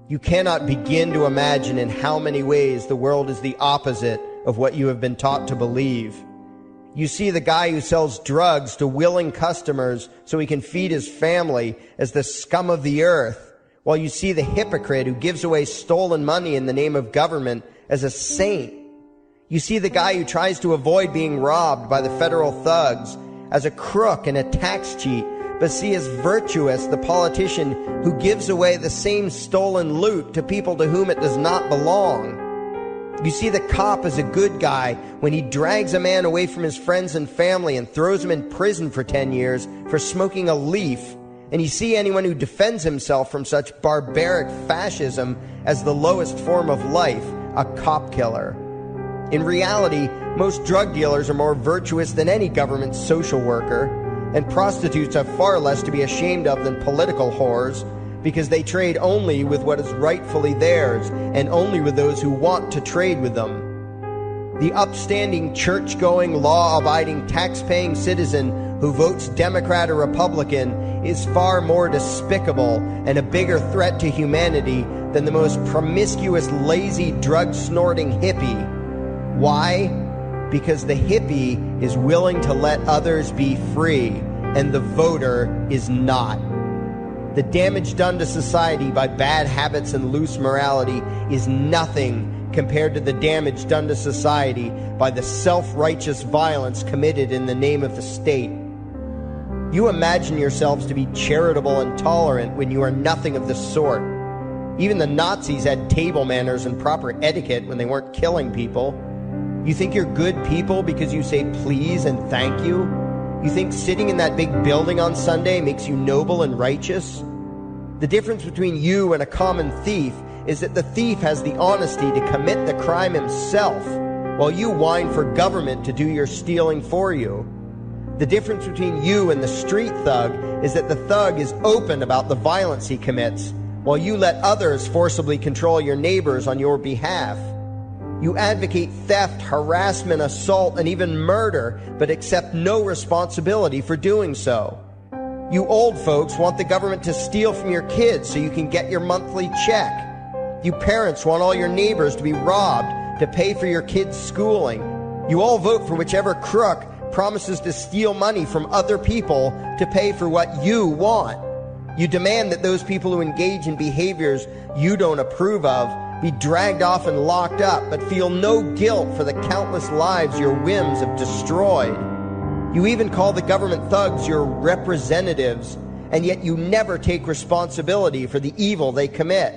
You cannot begin to imagine in how many ways the world is the opposite of what you have been taught to believe. You see the guy who sells drugs to willing customers so he can feed his family as the scum of the earth, while you see the hypocrite who gives away stolen money in the name of government as a saint. You see the guy who tries to avoid being robbed by the federal thugs as a crook and a tax cheat, but see as virtuous the politician who gives away the same stolen loot to people to whom it does not belong. You see the cop as a good guy when he drags a man away from his friends and family and throws him in prison for 10 years for smoking a leaf. And you see anyone who defends himself from such barbaric fascism as the lowest form of life, a cop killer. In reality, most drug dealers are more virtuous than any government social worker, and prostitutes have far less to be ashamed of than political whores, because they trade only with what is rightfully theirs, and only with those who want to trade with them. The upstanding, church-going, law-abiding, tax-paying citizen who votes Democrat or Republican is far more despicable and a bigger threat to humanity than the most promiscuous, lazy, drug-snorting hippie. Why? Because the hippie is willing to let others be free, and the voter is not. The damage done to society by bad habits and loose morality is nothing compared to the damage done to society by the self-righteous violence committed in the name of the state. You imagine yourselves to be charitable and tolerant when you are nothing of the sort. Even the Nazis had table manners and proper etiquette when they weren't killing people. You think you're good people because you say please and thank you? You think sitting in that big building on Sunday makes you noble and righteous? The difference between you and a common thief is that the thief has the honesty to commit the crime himself, while you whine for government to do your stealing for you. The difference between you and the street thug is that the thug is open about the violence he commits, while you let others forcibly control your neighbors on your behalf. You advocate theft, harassment, assault, and even murder, but accept no responsibility for doing so. You old folks want the government to steal from your kids so you can get your monthly check. You parents want all your neighbors to be robbed to pay for your kids' schooling. You all vote for whichever crook promises to steal money from other people to pay for what you want. You demand that those people who engage in behaviors you don't approve of be dragged off and locked up, but feel no guilt for the countless lives your whims have destroyed. You even call the government thugs your representatives, and yet you never take responsibility for the evil they commit.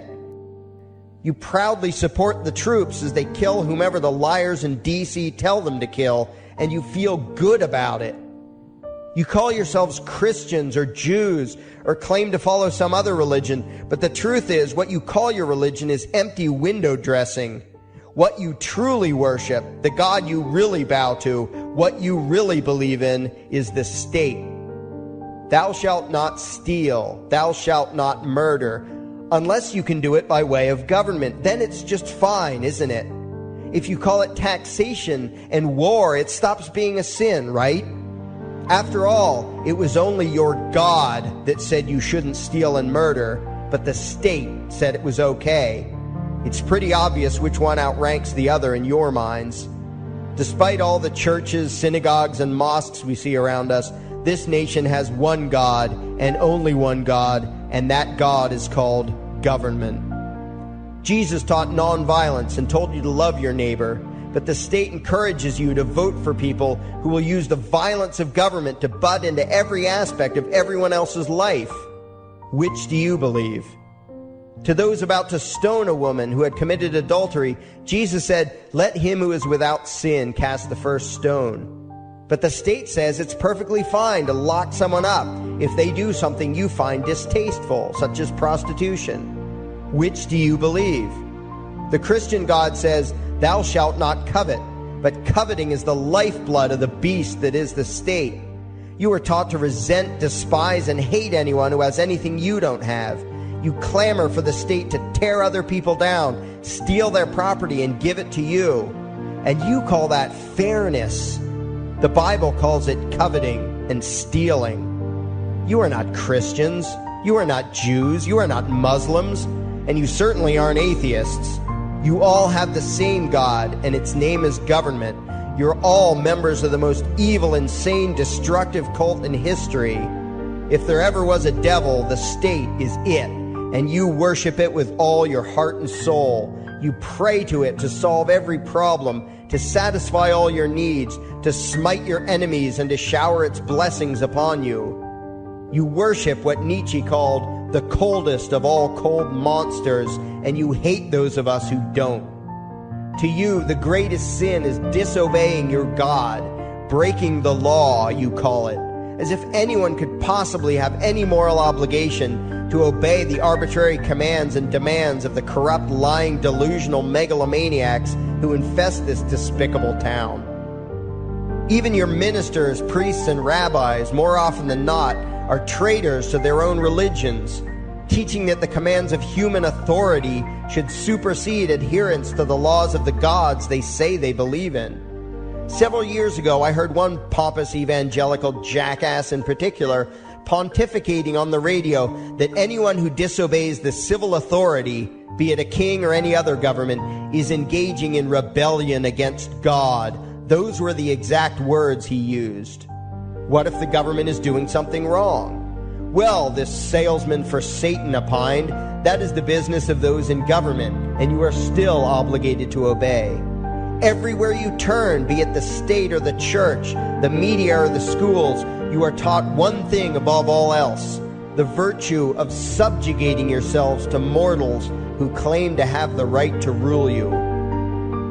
You proudly support the troops as they kill whomever the liars in D.C. tell them to kill, and you feel good about it. You call yourselves Christians or Jews or claim to follow some other religion, but the truth is what you call your religion is empty window dressing. What you truly worship, the God you really bow to, what you really believe in is the state. Thou shalt not steal, thou shalt not murder, unless you can do it by way of government. Then it's just fine, isn't it? If you call it taxation and war, it stops being a sin, right? After all, it was only your God that said you shouldn't steal and murder, but the state said it was okay. It's pretty obvious which one outranks the other in your minds. Despite all the churches, synagogues, and mosques we see around us, this nation has one God and only one God, and that God is called government. Jesus taught nonviolence and told you to love your neighbor. But the state encourages you to vote for people who will use the violence of government to butt into every aspect of everyone else's life. Which do you believe? To those about to stone a woman who had committed adultery, Jesus said, "Let him who is without sin cast the first stone." But the state says it's perfectly fine to lock someone up if they do something you find distasteful, such as prostitution. Which do you believe? The Christian God says, "Thou shalt not covet," but coveting is the lifeblood of the beast that is the state. You are taught to resent, despise, and hate anyone who has anything you don't have. You clamor for the state to tear other people down, steal their property, and give it to you. And you call that fairness. The Bible calls it coveting and stealing. You are not Christians. You are not Jews, you are not Muslims, and you certainly aren't atheists. You all have the same God, and its name is government. You're all members of the most evil, insane, destructive cult in history. If there ever was a devil, the state is it, and you worship it with all your heart and soul. You pray to it to solve every problem, to satisfy all your needs, to smite your enemies, and to shower its blessings upon you. You worship what Nietzsche called the coldest of all cold monsters, and you hate those of us who don't. To you, the greatest sin is disobeying your God, breaking the law, you call it, as if anyone could possibly have any moral obligation to obey the arbitrary commands and demands of the corrupt, lying, delusional megalomaniacs who infest this despicable town. Even your ministers, priests, and rabbis, more often than not, are traitors to their own religions, teaching that the commands of human authority should supersede adherence to the laws of the gods they say they believe in. Several years ago, I heard one pompous evangelical jackass in particular pontificating on the radio that anyone who disobeys the civil authority, be it a king or any other government, is engaging in rebellion against God. Those were the exact words he used. What if the government is doing something wrong? Well, this salesman for Satan opined, that is the business of those in government, and you are still obligated to obey. Everywhere you turn, be it the state or the church, the media or the schools, you are taught one thing above all else, the virtue of subjugating yourselves to mortals who claim to have the right to rule you.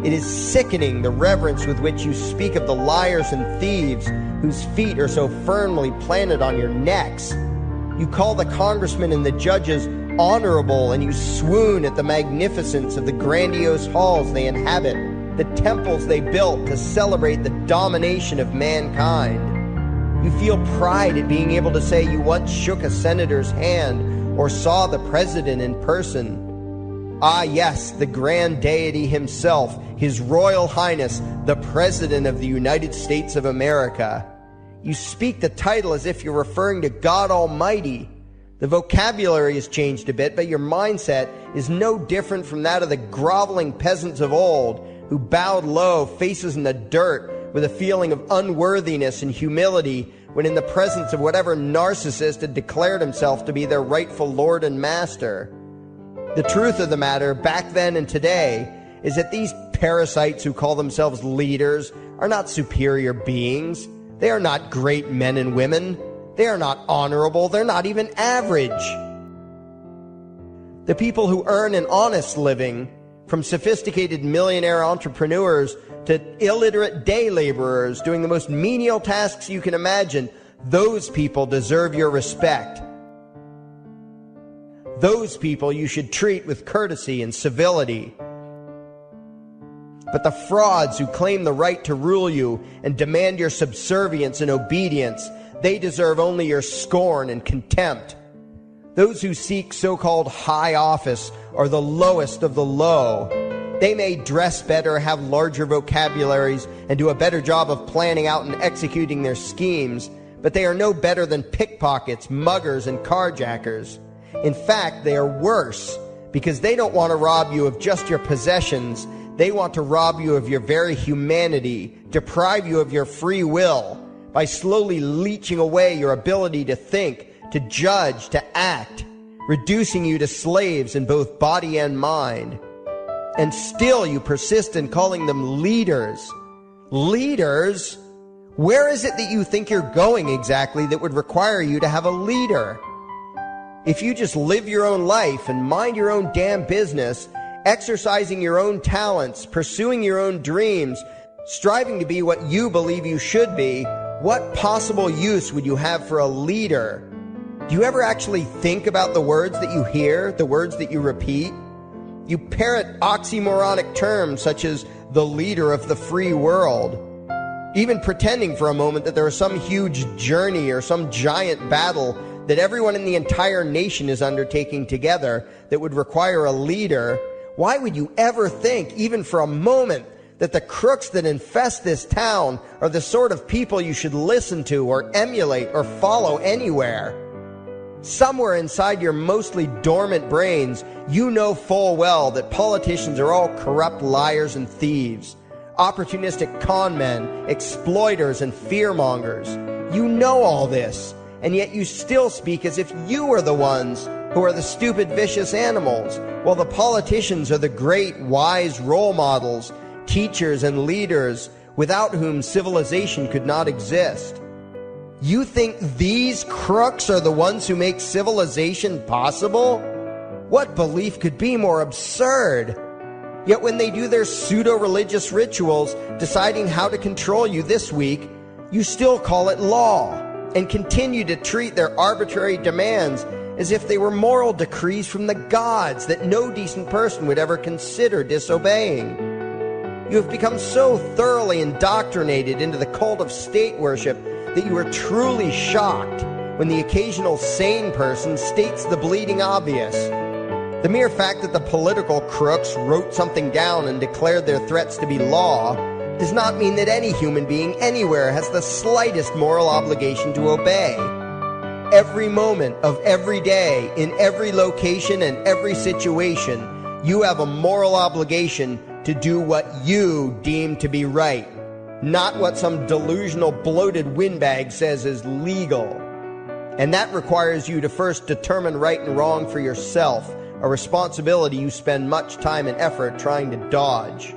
It is sickening the reverence with which you speak of the liars and thieves whose feet are so firmly planted on your necks. You call the congressmen and the judges honorable, and you swoon at the magnificence of the grandiose halls they inhabit, the temples they built to celebrate the domination of mankind. You feel pride at being able to say you once shook a senator's hand or saw the president in person. Ah, yes, the grand deity himself, His Royal Highness, the President of the United States of America. You speak the title as if you're referring to God Almighty. The vocabulary has changed a bit, but your mindset is no different from that of the groveling peasants of old who bowed low, faces in the dirt, with a feeling of unworthiness and humility when in the presence of whatever narcissist had declared himself to be their rightful lord and master. The truth of the matter, back then and today, is that these parasites who call themselves leaders are not superior beings. They are not great men and women. They are not honorable. They're not even average. The people who earn an honest living, from sophisticated millionaire entrepreneurs to illiterate day laborers doing the most menial tasks you can imagine, those people deserve your respect. Those people you should treat with courtesy and civility. But the frauds who claim the right to rule you and demand your subservience and obedience, they deserve only your scorn and contempt. Those who seek so-called high office are the lowest of the low. They may dress better, have larger vocabularies, and do a better job of planning out and executing their schemes, but they are no better than pickpockets, muggers, and carjackers. In fact, they are worse, because they don't want to rob you of just your possessions. They want to rob you of your very humanity, deprive you of your free will, by slowly leeching away your ability to think, to judge, to act, reducing you to slaves in both body and mind. And still you persist in calling them leaders. Leaders? Where is it that you think you're going exactly that would require you to have a leader? If you just live your own life and mind your own damn business, exercising your own talents, pursuing your own dreams, striving to be what you believe you should be, what possible use would you have for a leader? Do you ever actually think about the words that you hear, the words that you repeat? You parrot oxymoronic terms such as the leader of the free world, even pretending for a moment that there is some huge journey or some giant battle that everyone in the entire nation is undertaking together that would require a leader. Why would you ever think, even for a moment, that the crooks that infest this town are the sort of people you should listen to or emulate or follow anywhere? Somewhere inside your mostly dormant brains, you know full well that politicians are all corrupt liars and thieves, opportunistic con men, exploiters, and fearmongers. You know all this, and yet you still speak as if you are the ones who are the stupid, vicious animals, while the politicians are the great, wise role models, teachers, and leaders without whom civilization could not exist. You think these crooks are the ones who make civilization possible? What belief could be more absurd? Yet when they do their pseudo-religious rituals deciding how to control you this week, you still call it law and continue to treat their arbitrary demands as if they were moral decrees from the gods that no decent person would ever consider disobeying. You have become so thoroughly indoctrinated into the cult of state worship that you are truly shocked when the occasional sane person states the bleeding obvious. The mere fact that the political crooks wrote something down and declared their threats to be law does not mean that any human being anywhere has the slightest moral obligation to obey. Every moment of every day, in every location and every situation, you have a moral obligation to do what you deem to be right, not what some delusional bloated windbag says is legal. And that requires you to first determine right and wrong for yourself, a responsibility you spend much time and effort trying to dodge.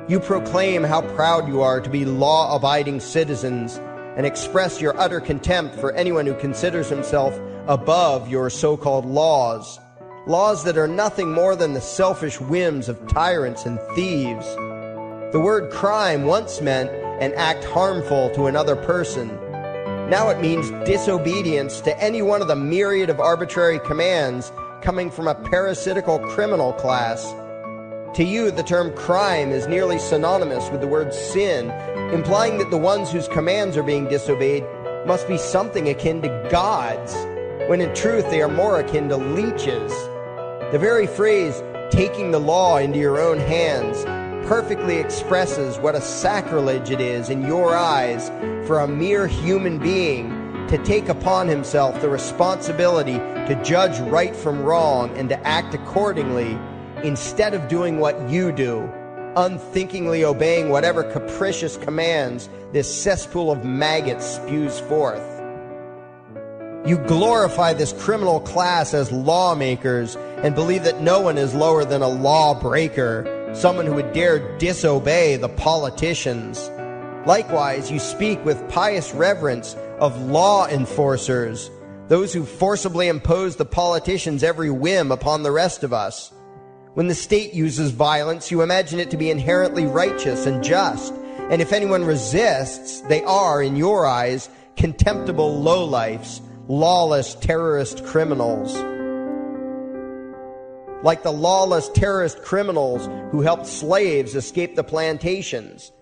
You proclaim how proud you are to be law-abiding citizens and express your utter contempt for anyone who considers himself above your so-called laws, laws that are nothing more than the selfish whims of tyrants and thieves. The word crime once meant an act harmful to another person. Now it means disobedience to any one of the myriad of arbitrary commands coming from a parasitical criminal class. To you, the term crime is nearly synonymous with the word sin, implying that the ones whose commands are being disobeyed must be something akin to gods, when in truth they are more akin to leeches. The very phrase, taking the law into your own hands, perfectly expresses what a sacrilege it is in your eyes for a mere human being to take upon himself the responsibility to judge right from wrong and to act accordingly, instead of doing what you do, unthinkingly obeying whatever capricious commands this cesspool of maggots spews forth. You glorify this criminal class as lawmakers and believe that no one is lower than a lawbreaker, someone who would dare disobey the politicians. Likewise, you speak with pious reverence of law enforcers, those who forcibly impose the politicians' every whim upon the rest of us. When the state uses violence, you imagine it to be inherently righteous and just, and if anyone resists, they are, in your eyes, contemptible lowlifes, lawless terrorist criminals. Like the lawless terrorist criminals who helped slaves escape the plantations.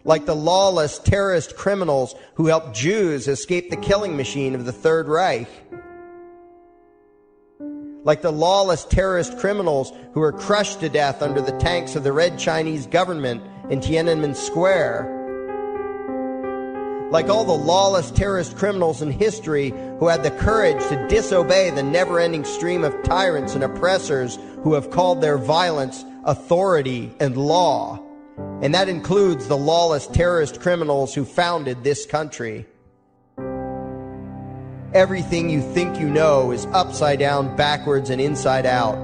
Like the lawless terrorist criminals who helped Jews escape the killing machine of the Third Reich. Like the lawless terrorist criminals who were crushed to death under the tanks of the Red Chinese government in Tiananmen Square. Like all the lawless terrorist criminals in history who had the courage to disobey the never-ending stream of tyrants and oppressors who have called their violence authority and law. And that includes the lawless terrorist criminals who founded this country. Everything you think you know is upside down, backwards, and inside out.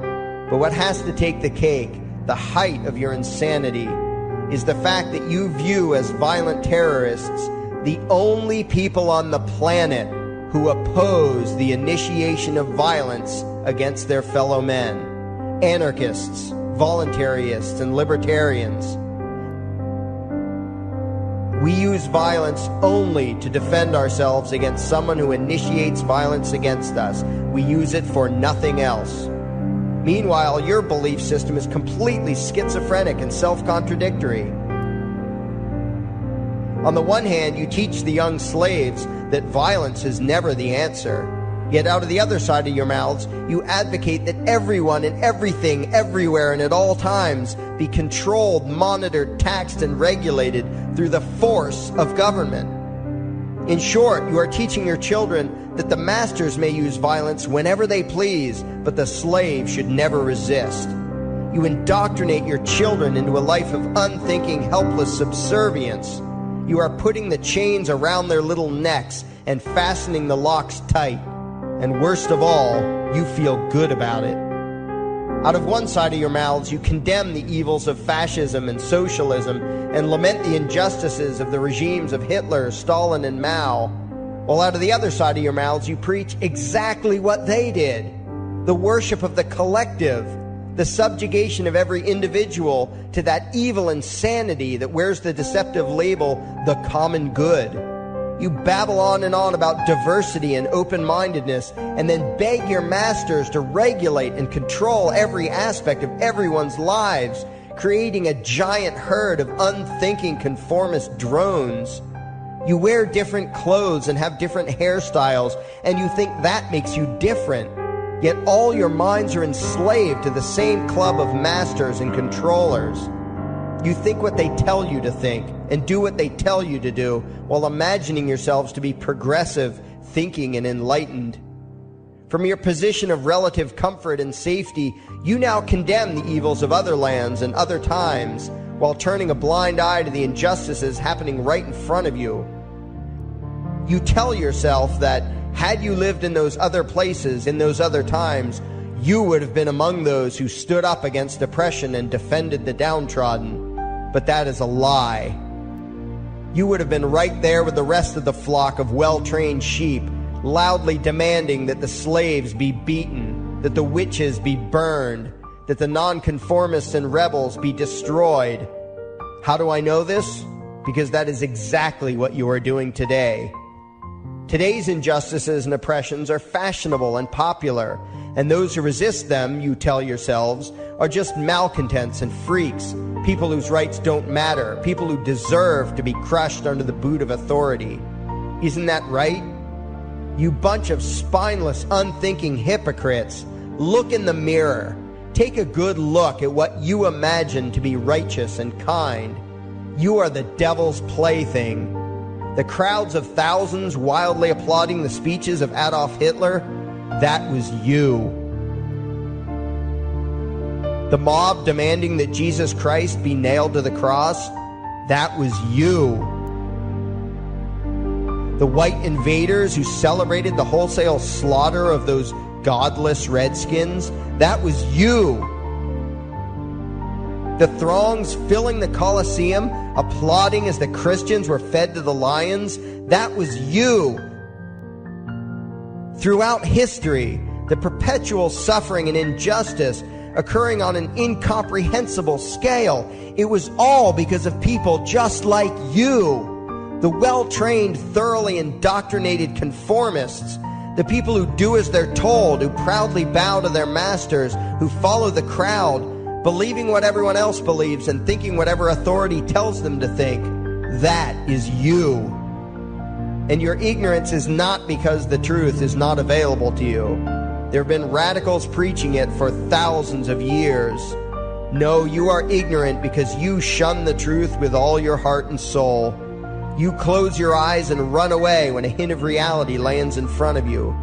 But what has to take the cake, the height of your insanity, is the fact that you view as violent terrorists the only people on the planet who oppose the initiation of violence against their fellow men. Anarchists, voluntarists, and libertarians. We use violence only to defend ourselves against someone who initiates violence against us. We use it for nothing else. Meanwhile, your belief system is completely schizophrenic and self-contradictory. On the one hand, you teach the young slaves that violence is never the answer. Yet out of the other side of your mouths, you advocate that everyone and everything, everywhere and at all times be controlled, monitored, taxed, and regulated through the force of government. In short, you are teaching your children that the masters may use violence whenever they please, but the slave should never resist. You indoctrinate your children into a life of unthinking, helpless subservience. You are putting the chains around their little necks and fastening the locks tight. And worst of all, you feel good about it. Out of one side of your mouths, you condemn the evils of fascism and socialism and lament the injustices of the regimes of Hitler, Stalin, and Mao. While out of the other side of your mouths, you preach exactly what they did. The worship of the collective, the subjugation of every individual to that evil insanity that wears the deceptive label, the common good. You babble on and on about diversity and open-mindedness, and then beg your masters to regulate and control every aspect of everyone's lives, creating a giant herd of unthinking conformist drones. You wear different clothes and have different hairstyles, and you think that makes you different. Yet all your minds are enslaved to the same club of masters and controllers. You think what they tell you to think and do what they tell you to do while imagining yourselves to be progressive, thinking, and enlightened. From your position of relative comfort and safety, you now condemn the evils of other lands and other times while turning a blind eye to the injustices happening right in front of you. You tell yourself that had you lived in those other places, in those other times, you would have been among those who stood up against oppression and defended the downtrodden. But that is a lie. You would have been right there with the rest of the flock of well-trained sheep, loudly demanding that the slaves be beaten, that the witches be burned, that the nonconformists and rebels be destroyed. How do I know this? Because that is exactly what you are doing today. Today's injustices and oppressions are fashionable and popular, and those who resist them, you tell yourselves, are just malcontents and freaks, people whose rights don't matter, people who deserve to be crushed under the boot of authority. Isn't that right? You bunch of spineless, unthinking hypocrites, look in the mirror. Take a good look at what you imagine to be righteous and kind. You are the devil's plaything. The crowds of thousands wildly applauding the speeches of Adolf Hitler, that was you. The mob demanding that Jesus Christ be nailed to the cross, that was you. The white invaders who celebrated the wholesale slaughter of those godless redskins, that was you. The throngs filling the Colosseum, applauding as the Christians were fed to the lions, that was you. Throughout history, the perpetual suffering and injustice occurring on an incomprehensible scale, it was all because of people just like you. The well-trained, thoroughly indoctrinated conformists, the people who do as they're told, who proudly bow to their masters, who follow the crowd, believing what everyone else believes and thinking whatever authority tells them to think. That is you. And your ignorance is not because the truth is not available to you. There have been radicals preaching it for thousands of years. No, you are ignorant because you shun the truth with all your heart and soul. You close your eyes and run away when a hint of reality lands in front of you.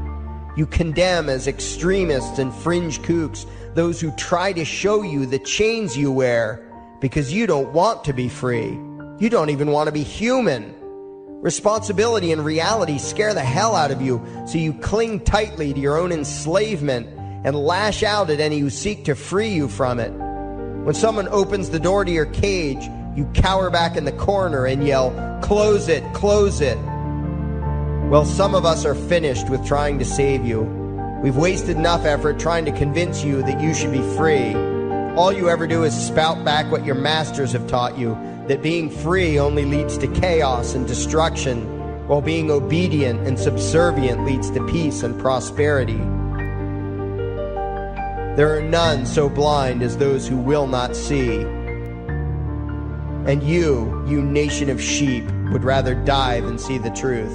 You condemn as extremists and fringe kooks those who try to show you the chains you wear because you don't want to be free. You don't even want to be human. Responsibility and reality scare the hell out of you, so you cling tightly to your own enslavement and lash out at any who seek to free you from it. When someone opens the door to your cage, you cower back in the corner and yell, "Close it, close it." Well, some of us are finished with trying to save you. We've wasted enough effort trying to convince you that you should be free. All you ever do is spout back what your masters have taught you, that being free only leads to chaos and destruction, while being obedient and subservient leads to peace and prosperity. There are none so blind as those who will not see. And you nation of sheep, would rather die than see the truth.